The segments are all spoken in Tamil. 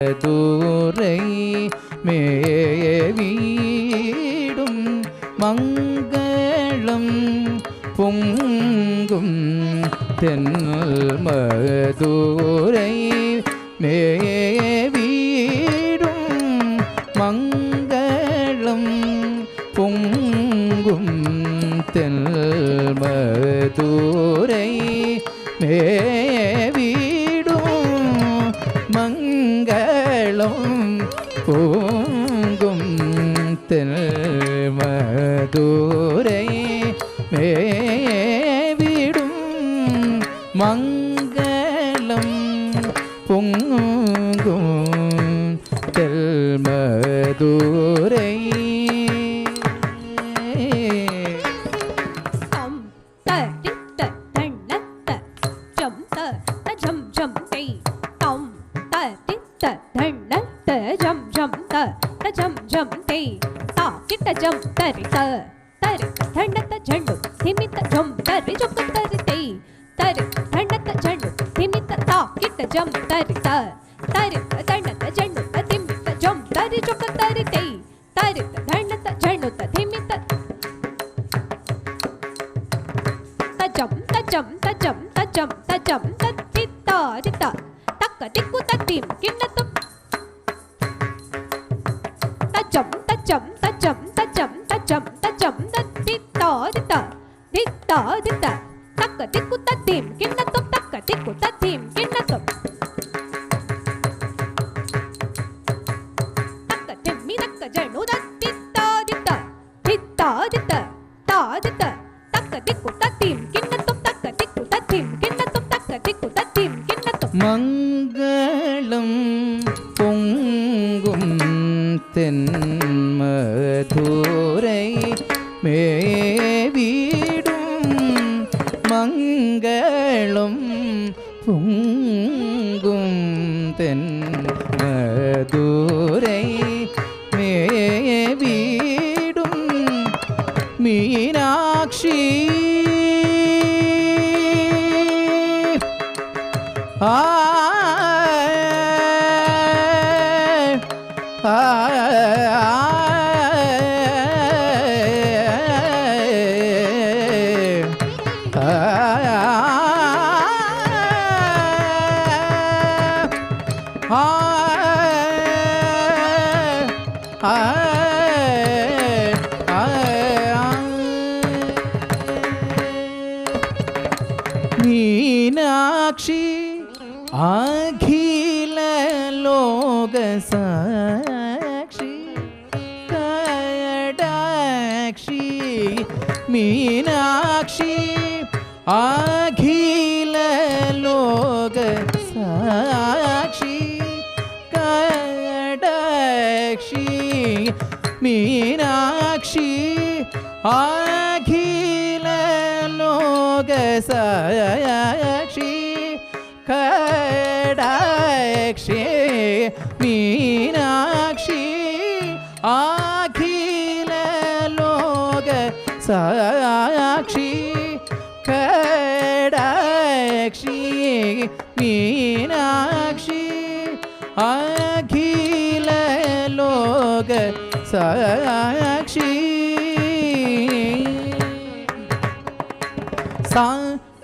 தூரை மேவீடும் மங்களம் பொங்கும் தென்னல் மதுரை மேவீடும் மங்களம் பொங்கும் தென்னல் மதுரை மேவீடும் மங்களம் பொங்கும் தென்னல் மதுரை மேவிடும் மங்களம் பொங்கும் தென்னல் மதுரை மங்களம் பொங்கும் தென்மதுரை மேவீடும் மங்களம் பொங்கும் தென்மதுரை மேவீடும் மீனாட்சி மீனாட்சி அகில லோக சாட்சி கடாட்சி மீனாட்சி அகில லோக சாட்சி கடாட்சி மீனாட்சி அகில லோக சாட்சி கடாட்சி மீனாட்சி அகில லோக சாட்சி கடாட்சி மீனாட்சி அகில லோக சாட்சி சா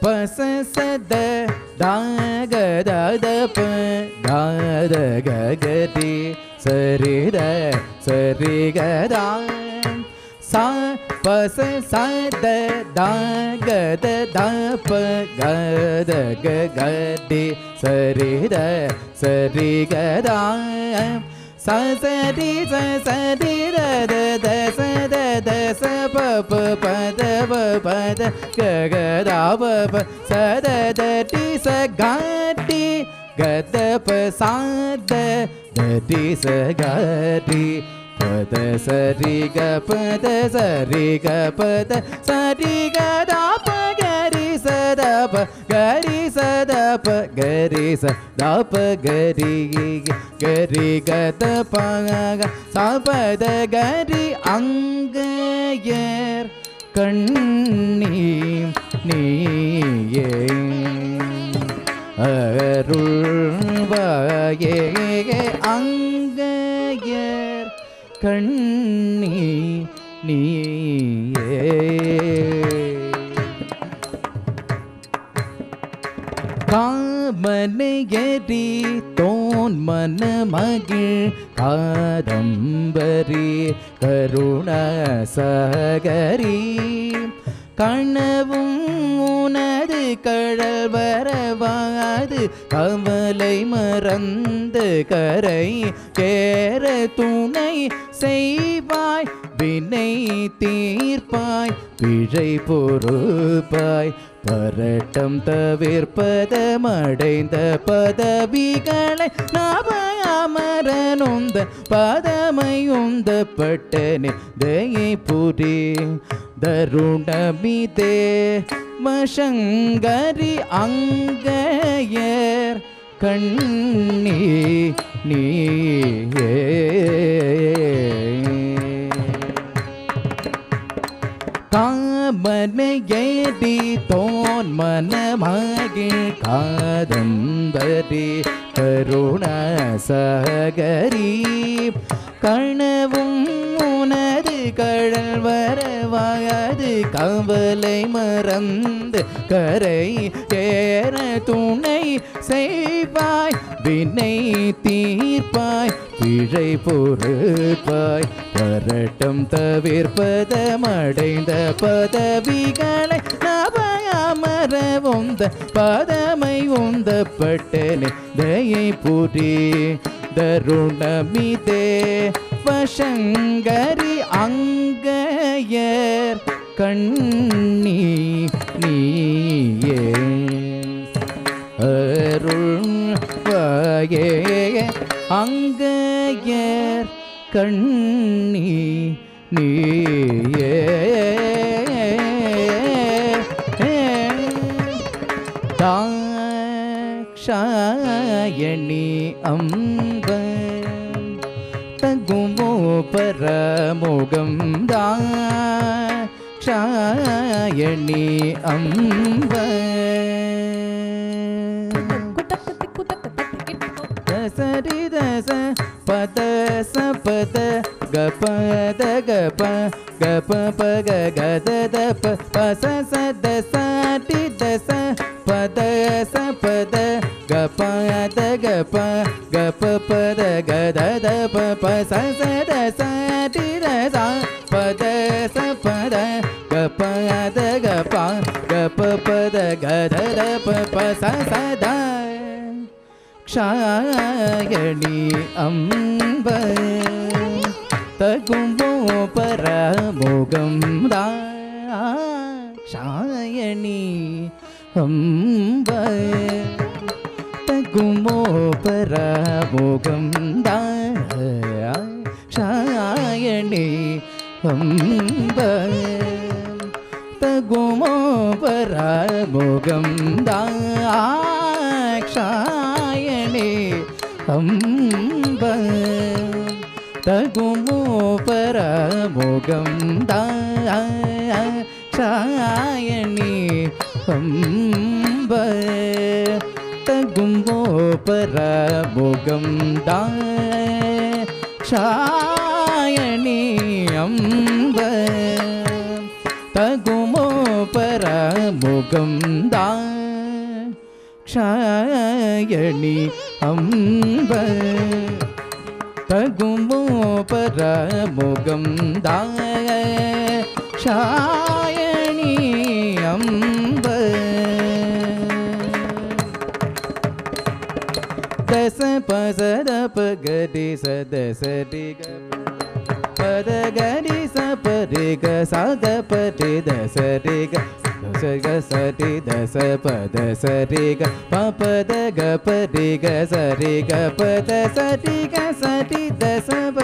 பச சத தாக தத ப தாத ககதி சரித சரி கதா சா பச சத தாக தத ப கத ககதி சரித சரி கதா சரி சரி த த ச த த ச ப ப ப த ப ப த க க த ப ப ச த த டி ச க டி க த ப ச த த டி ச க டி ப த ச ரி க ப த ச ரி க ப த ச ரி க த ப க ரி ச த ப க ரி ச த ப க ரி ச த ப க ரி க ரி க த ப க ச ப த க ரி அங்கயர் கண்ணி நீயே அருள்வாயே அங்கையர் கண்ணி நீயே காமனையரி தோன் மனமகிழ் காதம்பரி கருணாசகரி கனவும் உனது கழல் வரவாது கவலை மறந்து கரை கேர துணை செய்வாய் வினை தீர்ப்பாய் பிழை பொறுப்பாய் பரட்டம் தவிர்ப்பதமடைந்த பதவிகளை நாபமரனுந்த பதமையுந்த பட்டனே தயை புரி தருணமிதே மசங்கரி அங்கையர் கண்ணி நீயே காமனையடி தோன் மனமகிழ் காதம்பரி கருணாசகரி கனவும் உனது கழல் வரவாது கவலை மறந்து கரை ஏற துணை செய்வாய் வினை தீர்ப்பாய் பிழை பொறுப்பாய் பரட்டம் தவிர்ப்பதமடைந்த பதவிகளை நபயமர உந்த பதமை உந்த பட்டனே தயை புரி தருணமிதே வசங்கரி அங்கையர் கண்ணி நீயே அருள் வாயே அங்கையர் கண்ணி நீயே தாக்ஷாயணி அம்ப தகுமோ பரமுகம் தாக்ஷாயணி அம்ப சரி தச பத சபத கபத கப கப பக கத தப பச சத சாட்டி தச பத சபத கபத கப கப பத கத தப பச சத சாட்டி தச பத சபத கபத கப கப பத கத தப பச சத க்ஷாயணி அம்ப தகுமோ பரமுகம் தாக்ஷாயணி அம்ப தகுமோ பரமுகம் தாக்ஷாயணி அம்ப தகுமோ பரமுகம் தாக்ஷாயணி அம்ப தகுமோ பரமுகம் தாக்ஷாயணி அம்ப தகுமோ பரமுகம் தாக்ஷாயணி அம்ப தகுமோ பரமுகம் தாக்ஷாயணி அம்ப தகுமோ பரமுகம் தாக்ஷாயணி அம்ப தச பசத பகதி சதசரி பத கரி சபரி க சத பரி தசரி க சரி தச பத சரி க பத க பரி க சரி க பத சரி க சரி தச ப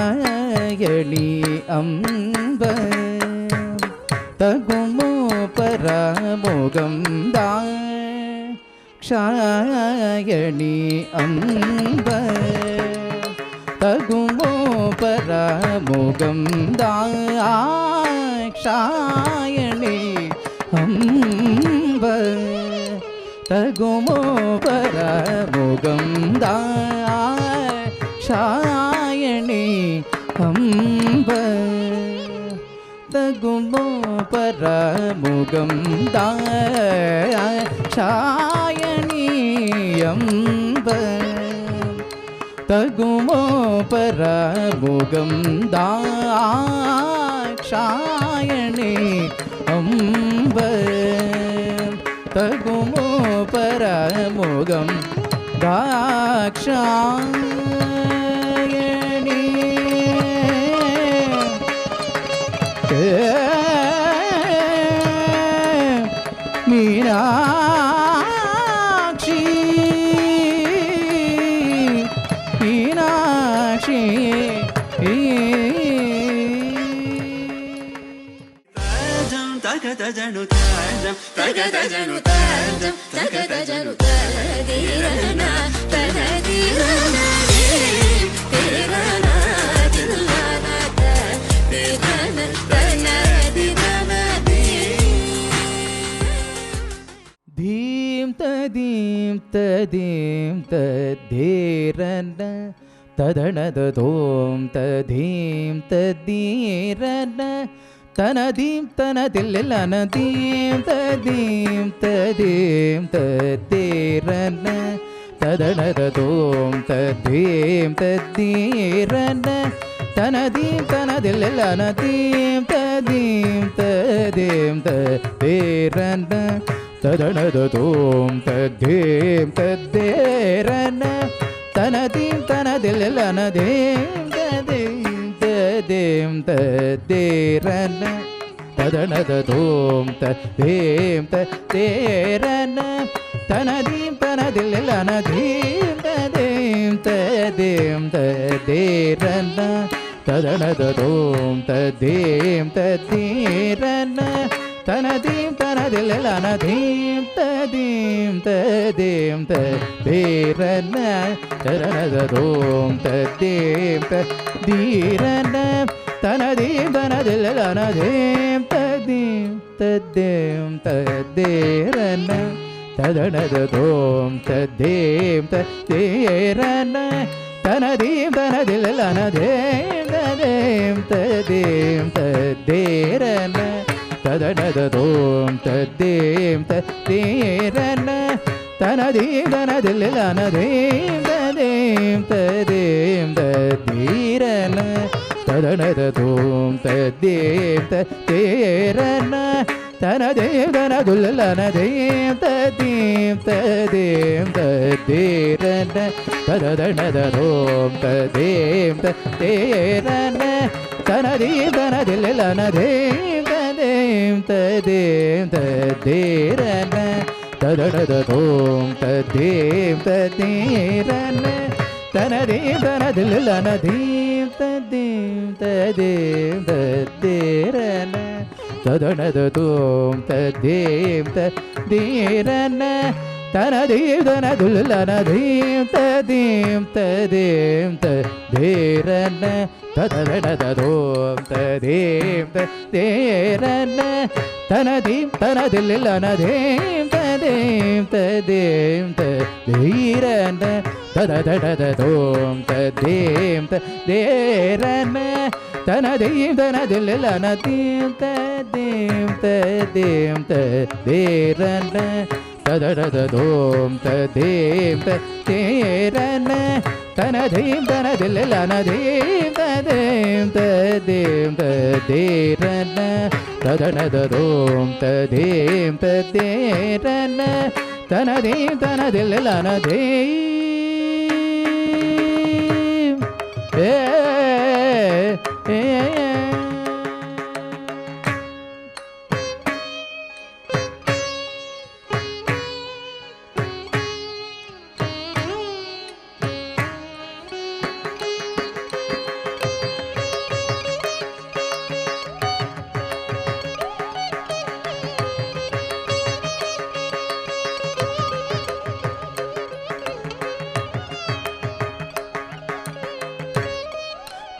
தாக்ஷாயணி அம்ப தகுமோ பரமுகம் தாக்ஷாயணி அம்ப தகுமோ பரமுகம் தாக்ஷாயணி அம்ப தகுமோ பரமுகம் தாஷாயணி அம்ப தகுமோ பரமுகம் தாஷாயணி அம்ப தகுமோ பரமுகம் தாஷாயணி அம்ப தகுமோ பரமுகம் தாக்ஷாயணி மீனாட்சி மீனாட்சி தகதஜனு தஜம் தகதஜனு தஜம் தகதஜனு ததீரன ததீரன தேரன தில்லன தேரன தனதிரன தீம் ததீம் ததீம் ததீரன ததனதோம் ததீம் ததீரன தனதீம் தனதில்லனதீம் ததீம் ததீம் ததீரன ததனதோம் ததீம் ததீரன தனதீம் தனதில்லனதீம் ததீம் ததீம் ததீரன ததனதோம் ததீம் ததீரன தனதீம் தனதில்லனதீம் ததீம் ததீம் ததீரன ததனதோம் ததீம் ததீரன தனதீம் தனதில்லனதீம் ததீம் ததீம் ததீரன ததனதோம் ததீம் ததீரன தனதீம் தனதில்லனதீம் ததீம் ததீம் ததீரன ததனதோம் ததீம் ததீரன தனதீம் தனதில்லனதீம் ததீம் ததீம் ததீரன ததனதோம் ததீம் ததீரன தனதீம் தனதில்லனதீம் ததீம் ததீம் ததீரன ததனதோம் ததீம் ததீரன தனதீம் தனதில்லனதீம் ததீம் ததீம் ததீரன ததனதோம் ததீம் ததீரன தனதீம் தனதுல்லனதீம் ததீம் ததீம் ததீரன ததனதோம் ததீம் ததீரன தனதீம் தனதில்லனதீம் ததீம் ததீம் ததீரன ததனதோம் ததீம் ததீரன தனதீம் தனதில்லனதீம் ததீம் ததீம் ததீரன ததனதோம் ததீம் ததீரன தனதீம் தனதுல்லனதீம் ததீம் ததீம் ததீரன ததனதோம் ததீம் ததீரன தனதீம் தனதில்லனதீம் ததீம் ததீம் ததீரன ததனதோம் ததீம் ததீரன தனதீம் தனதில்லனதீம் ததீம் ததீம் ததீரன ததனதோம் ததீம் ததீரன தனதீம் தனதில்லனதீம் ததீம் ததீம் ததீரன ததனதோம் ததீம் ததீரன தனதீம் தனதில்லனதீம்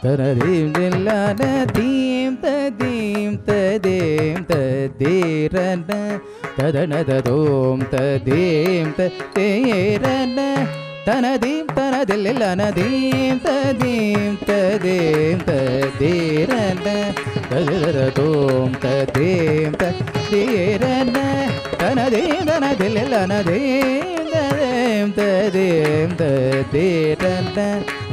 தனதீம் தில்லனதீம் ததீம் ததீம் தீரன ததனதோம் ததீம் தீரன தனதீம் தனதில்லனதீம் ததீம் ததீம் ததீரன தததோம் ததீம் ததீரன தனதீம் தனதில்லனதீம் ததீம் ததீரன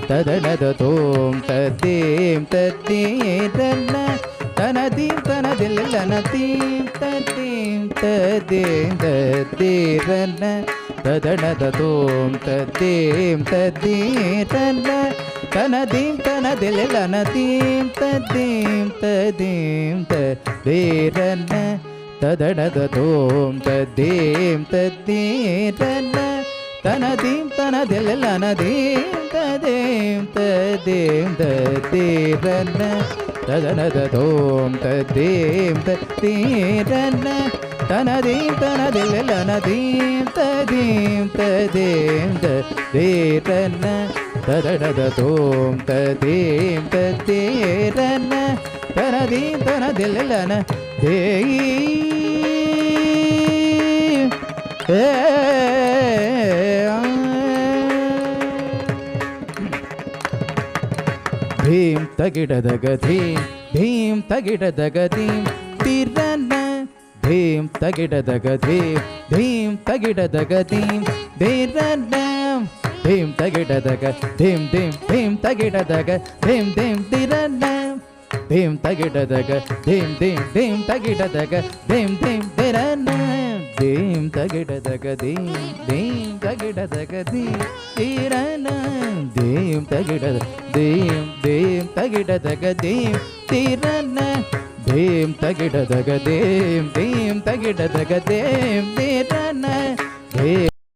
ததனதோம் ததீம் ததீரன தனதீம் தனதில்லனதீம் ததீம் ததீம் ததீரன ததனதோம் ததீம் ததீரன தனதீம் தனதில்லனதீம் ததீம் ததீம் ததீரன ததனதோம் ததீம் ததீரன தனதீம் தனதில்லனதீம் ததீம் ததீம் ததீரன ததனதோம் ததீம் ததீரன தனதீம் தனதில்லனதீம் ததீம் ததீம் ததீரன ததனதோம் ததீம் ததீரன தனதீம் தனதில்லனதீம் धीम तगिडदगधीम धीम तगिडदगधीम तिरन धीम तगिडदगधीम धीम तगिडदगधीम तिरन धीम तगिडदग धीम धीम धीम तगिडदग धीम धीम तिरन धीम तगिडदग धीम धीम धीम तगिडदग धीम धीम तिरन धीम तगिडदग धीम धीम तगिडदग धीम तिरन धीम तगिडद धीम धीम तगिडदग धीम तिरन धीम तगिडदग धीम धीम तगिडदग धीम तिरन धीम